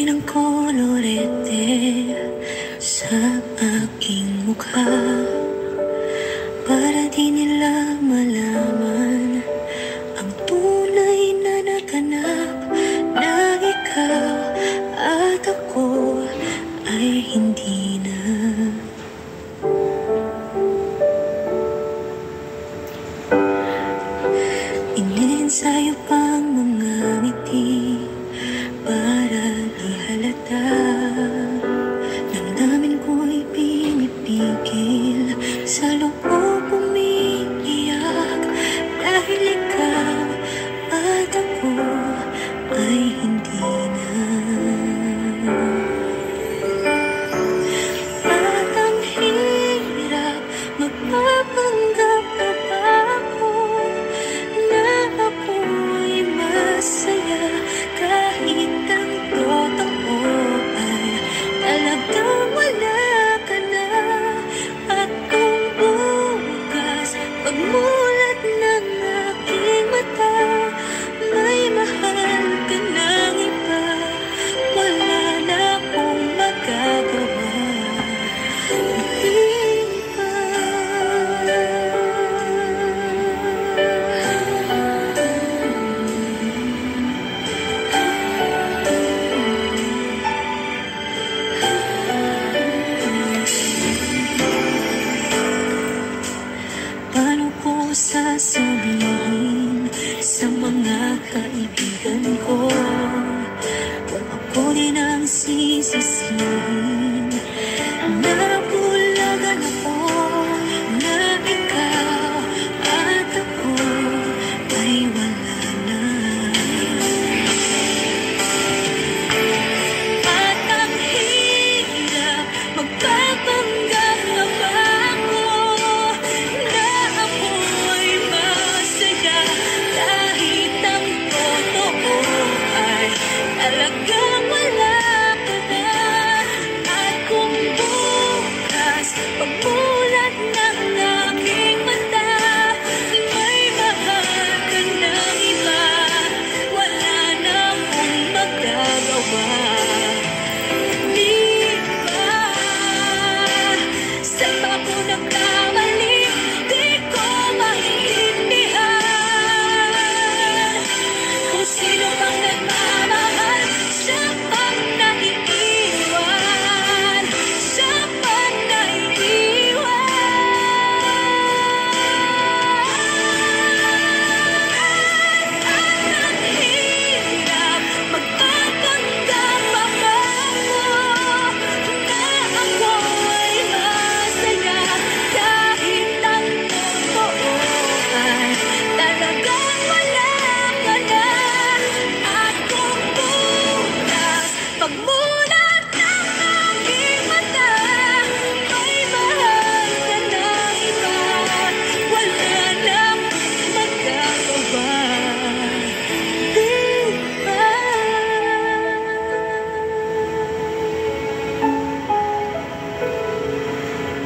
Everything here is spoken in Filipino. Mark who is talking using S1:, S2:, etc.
S1: Lagay ng kolorete sa aking mukha para di nila malaman ang tunay na naganap, na ikaw at ako ay hindi na. Iniensayo pang mga ngiti para di halata. Damdamin ko'y pinipigil, sa loob umiiyak, dahil ikaw at ako ay hindi na. At ang hirap magpapanggap na ba ako na ako'y masaya, kahit ang totoo ay talagang wala ka na. At kung bukas pagmulat ng aking mata, may mahal ka ng iba, wala na akong magagawa. Hindi pa. Paano ko sasabihin sa mga kaibigan ko kung ako din ang sisisihin? Nabulagan ako na ikaw at ako ay wala na. At ang hirap magpapanggap na ba ako na ako'y masaya, kahit ang totoo ay talagang